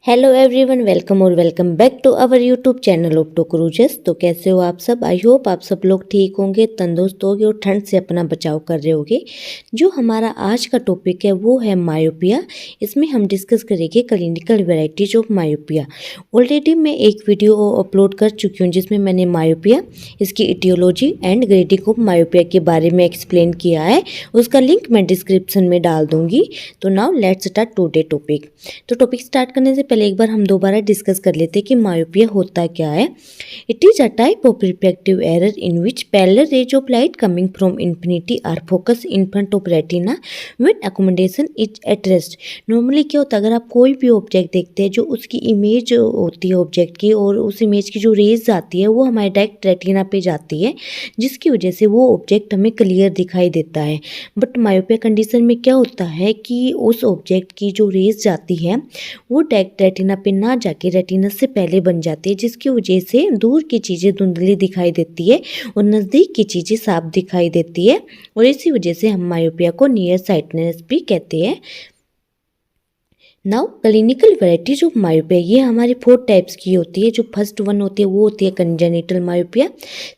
Hello everyone, welcome और welcome back to our YouTube channel of टोक्रूजेस। तो कैसे हो आप सब? आई होप आप सब लोग ठीक होंगे, तंदुरुस्त होंगे और ठंड से अपना बचाव कर रहे होंगे। जो हमारा आज का टॉपिक है वो है मायोपिया। इसमें हम डिस्कस करेंगे clinical varieties of myopia. Already मैं एक वीडियो अपलोड कर चुकी हूँ जिसमें मैंने मायोपिया, इसकी aetiology and grading of myopia के बारे में एक्सप्लेन किया है। उसका लिंक मैं डिस्क्रिप्शन में डाल दूंगी। तो now let's start today topic. तो टॉपिक स्टार्ट करने से पहले एक बार हम दोबारा डिस्कस कर लेते हैं कि मायोपिया होता क्या है। It is a type of refractive error in which parallel rays of light coming from infinity are focus in front of retina when accommodation is at rest. Normally क्या होता है, अगर आप कोई भी ऑब्जेक्ट देखते हैं जो उसकी इमेज होती है ऑब्जेक्ट की, और उस इमेज की जो रेज आती है वो हमारे डायरेक्ट रेटिना पे जाती है, जिसकी वजह से वो ऑब्जेक्ट हमें क्लियर दिखाई देता है। बट मायोपिया कंडीशन में क्या होता है कि उस ऑब्जेक्ट की जो रेज जाती है वो डायरेक्ट रेटिना पे ना जाके रेटिना से पहले बन जाती है, जिसकी वजह से दूर की चीज़ें धुंधली दिखाई देती है और नज़दीक की चीज़ें साफ दिखाई देती है, और इसी वजह से हम मायोपिया को नियर साइटनेस भी कहते हैं। Now clinical varieties of myopia, ये हमारी 4 टाइप्स की होती है। जो फर्स्ट वन होती है वो होती है कंजेनिटल मायोपिया,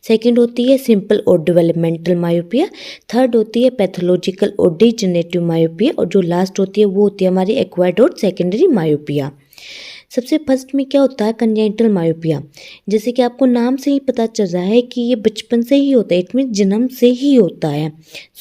सेकंड होती है सिंपल और डेवलपमेंटल मायोपिया, थर्ड होती है पैथोलॉजिकल और डिजेनरेटिव मायोपिया, और जो लास्ट होती है वो होती है हमारी एक्वायर्ड और सेकेंडरी मायोपिया। सबसे फर्स्ट में क्या होता है कंजेनिटल मायोपिया। जैसे कि आपको नाम से ही पता चल रहा है कि ये बचपन से ही होता है, इट मीन जन्म से ही होता है।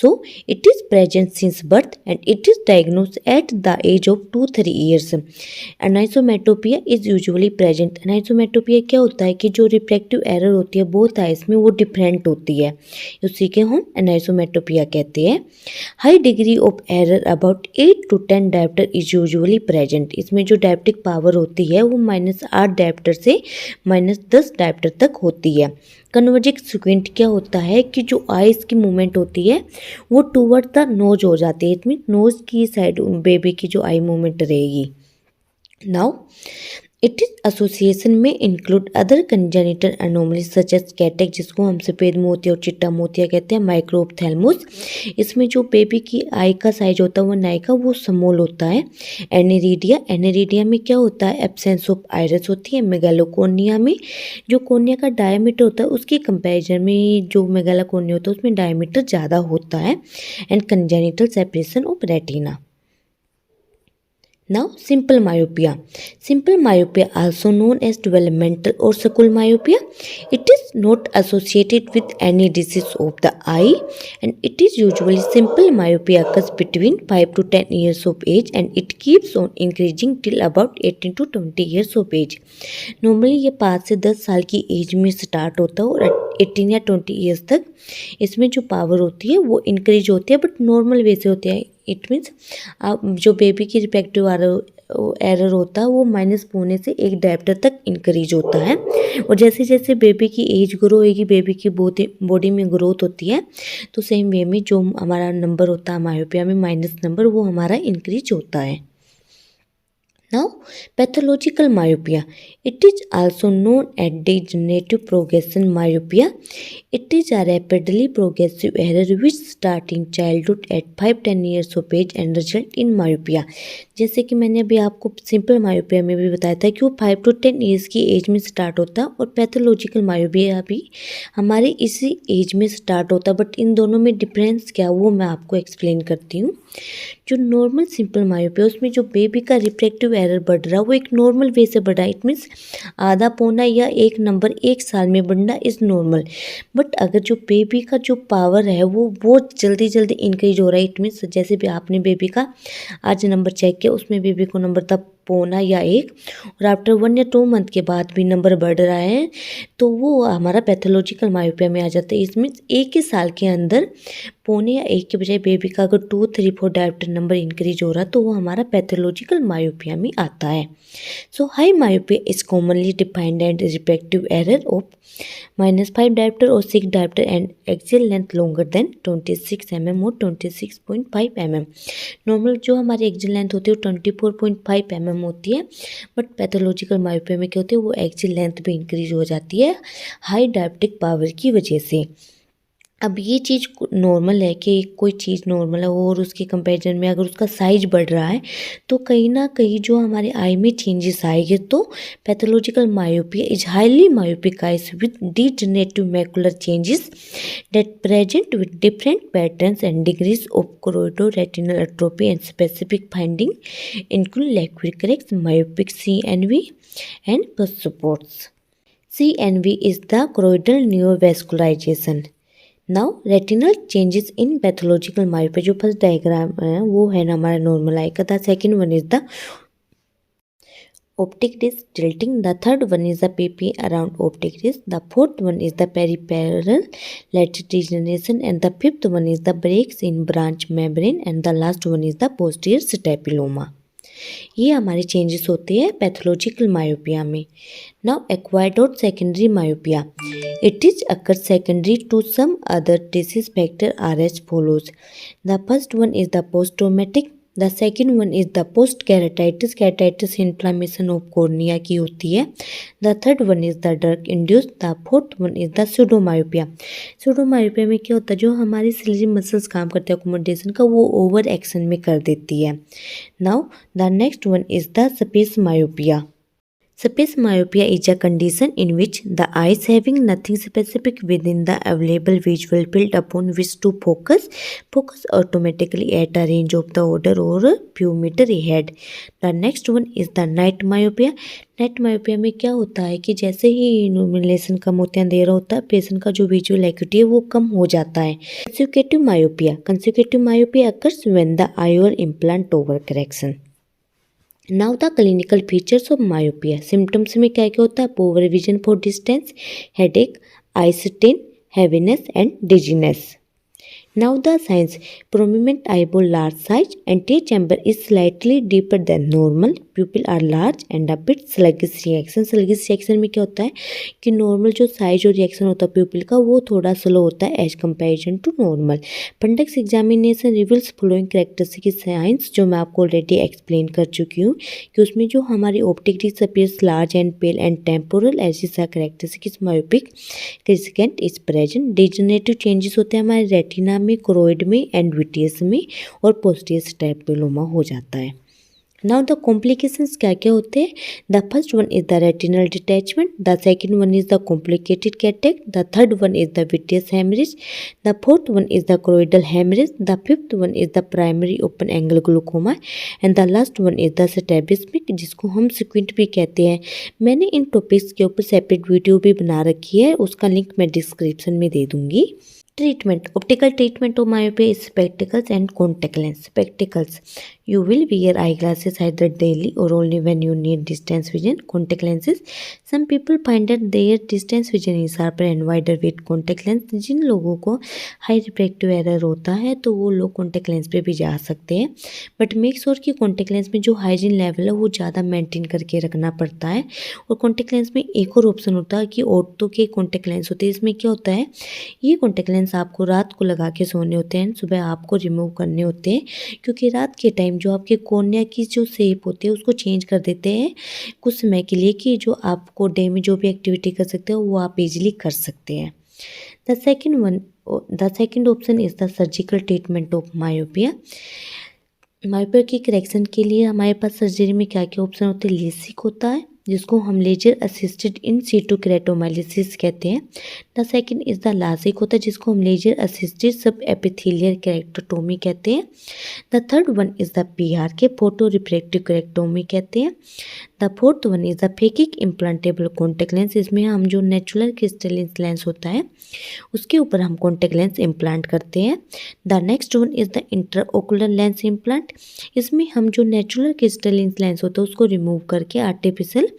So it is present since birth and it is diagnose at the age of 2-3 years. Anisometropia is usually present. Anisometropia क्या होता है कि जो रिफ्रैक्टिव एरर होती है बोथ आइज में वो डिफरेंट होती है, उसी के हम एनाइसोमेट्रोपिया कहते हैं। High degree of error about 8 to 10 dioptre is usually present. इसमें जो डायोप्टिक पावर होती है वो -8 डायोप्टर से -10 डायोप्टर तक होती है। कन्वर्जिक स्क्विंट क्या होता है कि जो आइज की मूवमेंट होती है वो टूवर्ड द नोज हो जाती है, इट मीन नोज की साइड बेबी की जो आई मूवमेंट रहेगी। नाउ इट इज एसोसिएशन में include other congenital anomalies such as cataract, जिसको हम सफ़ेद मोतिया और चिट्टा मोतिया कहते हैं, माइक्रोऑप्थेल्मस। इसमें जो बेबी की आई का साइज होता है वो नाई का वो स्मॉल होता है। एनेरिडिया, एनेरिडिया में क्या होता है एब्सेंस ऑफ आइरिस होती है। मेगालोकोनिया में जो कोनिया का डायमीटर होता है उसके कंपैरिजन में जो मेगालोकोनिया होता है उसमें डायमीटर ज़्यादा होता है। And congenital separation of retina. Now, simple myopia. Simple myopia, also known as developmental or school myopia, it is not associated with any disease of the eye, and it is usually simple myopia occurs between 5 to 10 years of age, and it keeps on increasing till about 18 to 20 years of age. Normally ये 5 से 10 साल की as में start होता है और 18 या 20 years तक इसमें जो पावर होती है वो इंक्रीज होती है, बट नॉर्मल वे से होती है। इट मीन्स आप जो बेबी की रिफ्रैक्टिव एरर होता है वो -0.5 से 1 डायोप्टर तक इंक्रीज होता है, और जैसे जैसे बेबी की एज ग्रो होगी, बेबी की बॉडी में ग्रोथ होती है, तो सेम वे में जो हमारा नंबर होता है मायोपिया में माइनस नंबर वो हमारा इंक्रीज होता है। Now, pathological myopia. It is also known as degenerative progression myopia. It is a rapidly progressive error which starts in childhood at 5-10 years of age and result in myopia. जैसे कि मैंने अभी आपको simple myopia में भी बताया था कि वो 5 to 10 ईयर्स की एज में स्टार्ट होता है, और पैथोलॉजिकल मायोपिया भी हमारे इसी एज में स्टार्ट होता है। बट इन दोनों में डिफरेंस क्या वो मैं आपको एक्सप्लेन करती हूँ। जो नॉर्मल सिंपल मायोपिया उसमें जो बेबी का रिफ्रैक्टिव एरर बढ़ रहा है वो एक नॉर्मल वे से बढ़ रहा है, इट मीन्स आधा पौना या 1 नंबर 1 साल में बढ़ना इज़ नॉर्मल। बट अगर जो बेबी का जो पावर है वो बहुत जल्दी जल्दी इंक्रीज हो रहा है, इट मीन्स जैसे भी आपने बेबी का आज नंबर चेक किया उसमें बेबी को नंबर था पौना या 1, और आफ्टर 1 या 2 मंथ के बाद भी नंबर बढ़ रहा है, तो वो हमारा पैथोलॉजिकल मायोपिया में आ जाता है। इसमें 1 ही साल के अंदर पौने या 1 के बजाय बेबी का अगर 2, 3, 4 डायोप्टर नंबर इंक्रीज हो रहा है तो वो हमारा पैथोलॉजिकल मायोपिया में आता है। So high myopia is commonly defined and refractive error of -5 diopter और 6 diopter and axial length longer than 26 mm और 26.5 mm। नॉर्मल जो हमारी एक्सियल लेंथ होती है वो 24.5 mm होती है, बट पैथोलॉजिकल मायोपिया में क्या होती है वो एक्सियल लेंथ भी इंक्रीज हो जाती है हाई डायोप्टिक पावर की वजह से। अब ये चीज़ नॉर्मल है कि कोई चीज़ नॉर्मल है और उसके कंपैरिजन में अगर उसका साइज बढ़ रहा है तो कहीं ना कहीं जो हमारे आई में चेंजेस आएंगे। तो pathological myopia is highly myopic eyes with degenerative macular changes that present with different patterns and degrees of choroidoretinal atrophy, and specific finding include liquid cracks, myopic CNV and pulse. CNV is the choroidal neovascularization. Now retinal changes in pathological myopia, जो first diagram है वो है ना हमारा normal आई का। The second one is the optic disc tilting, the third one is the PP around optic disc, the fourth one is the peripheral lattice degeneration, and the fifth one is the breaks in branch membrane, and the last one is the posterior stapyloma. ये हमारे changes होते हैं pathological myopia में। Now acquired और secondary myopia, it is occur secondary to some other disease factor are as follows. The first one is the post traumatic, the second one is the post keratitis, keratitis inflammation of cornea की होती है। The third one is the drug induce, the fourth one is the pseudomyopia. Pseudomyopia में क्या होता है, जो हमारी ciliary muscles काम करते हैं अकोमोडेशन का, वो ओवर एक्शन में कर देती है। Now the next one is the space myopia. Space myopia is a condition in which the eyes having nothing specific within the available visual field upon which to focus automatically at a range of the order or a few meter ahead. The next one is the night myopia. Night myopia में क्या होता है कि जैसे ही illumination कम होते हैं, अंधेरा होता है, पेशेंट का जो विजुअल एक्यूटी है वो कम हो जाता है। Consecutive myopia occurs when the IOL implant over correction. Now the clinical features of myopia, symptoms में क्या क्या होता है, poor vision for distance, headache, eye strain, heaviness and dizziness. Now the signs, prominent eyeball large size, anterior chamber is slightly deeper than normal, pupil are large and a bit sluggish reaction। sluggish reaction में क्या होता है कि normal जो size और reaction होता है प्यूपिल का वो थोड़ा स्लो होता है as comparison to normal. Fundus examination reveals following characteristic signs, जो मैं आपको ऑलरेडी एक्सप्लेन कर चुकी हूँ कि उसमें जो हमारी optic disc appears large and pale and temporal edge is a characteristic myopic crescent is present. Degenerative changes होते हैं हमारे रेटिना में, क्रोइड में एंड विटियस में, और पोस्टीरियर स्टेपिलोमा हो जाता है। नाउ द कॉम्प्लिकेशंस क्या क्या होते हैं, the first one is the retinal detachment, the second one is the complicated cataract, the third one is the vitreous haemorrhage, the fourth one is the choroidal haemorrhage, the fifth one is the primary open angle glaucoma, and the last one is the strabismic, जिसको हम squint भी कहते हैं। मैंने इन topics के ऊपर separate video भी बना रखी है, उसका लिंक मैं डिस्क्रिप्शन में दे दूंगी। Treatment, optical treatment of myopia is spectacles and contact lens. Spectacles, you will wear eyeglasses either daily or only when you need distance vision. Contact lenses, some people find that their distance vision is sharper and wider with contact lens. जिन लोगों को high refractive error होता है तो वो लोग contact lens पे भी जा सकते हैं, बट मेक श्योर कि कॉन्टेक्ट लेंस में जो हाइजीन लेवल है वो ज़्यादा मेंटेन करके रखना पड़ता है। और कॉन्टेक्ट लेंस में एक और ऑप्शन होता है कि ऑर्थो के कॉन्टेक्ट लेंस होते हैं। इसमें क्या होता है, ये कॉन्टेक्ट लेंस आपको रात को लगा के सोने होते हैं, सुबह आपको रिमूव करने होते हैं, क्योंकि रात के टाइम जो आपके कॉर्निया की जो शेप होती है उसको चेंज कर देते हैं कुछ समय के लिए, कि जो आपको डे में जो भी एक्टिविटी कर सकते हो वो आप इजीली कर सकते हैं। The second option is the surgical treatment of myopia. Myopia की करेक्शन के लिए हमारे पास सर्जरी में क्या क्या ऑप्शन होते हैं, लेसिक होता है जिसको हम laser assisted in situ keratomileusis कहते हैं। The second is the LASIK होता है जिसको हम laser assisted sub epithelial keratectomy कहते हैं। The third one is the PRK, photo refractive keratectomy कहते हैं। The fourth one is the phakic implantable contact lens, इसमें हम जो नेचुरल क्रिस्टलिन लेंस होता है उसके ऊपर हम कॉन्टेक्ट लेंस इम्प्लांट करते हैं। The next one is the intraocular lens implant, इसमें हम जो नेचुरल क्रिस्टलिन लेंस होता है उसको रिमूव करके आर्टिफिशियल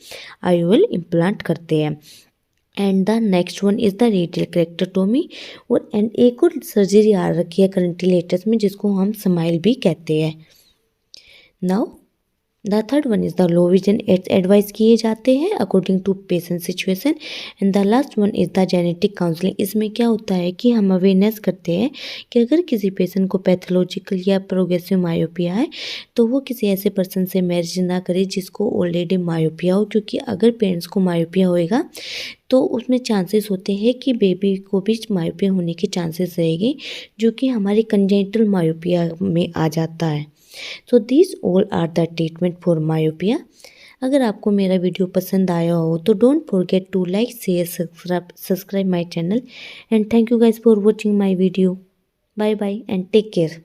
IOL इम्प्लांट करते हैं। And the next one is the radial keratotomy, और एंड एक और सर्जरी आ रखी है करंटली लेटेस्ट में जिसको हम स्माइल भी कहते हैं। Now the third one is the low vision advice किए जाते हैं according to patient situation. And the last one is the genetic counselling. इसमें क्या होता है कि हम अवेयरनेस करते हैं कि अगर किसी पेशेंट को पैथोलॉजिकल या प्रोग्रेसिव मायोपिया है तो वो किसी ऐसे पर्सन से मैरिज ना करे जिसको ऑलरेडी मायोपिया हो, क्योंकि अगर पेरेंट्स को मायोपिया होएगा तो उसमें चांसेस होते हैं कि बेबी को भी मायोपिया होने के चांसेस रहेगी, जो कि हमारे कंजेनिटल मायोपिया में आ जाता है। So this all are the treatment for myopia. अगर आपको मेरा वीडियो पसंद आया हो तो don't forget to like share subscribe my channel and thank you guys for watching my video. Bye bye and take care.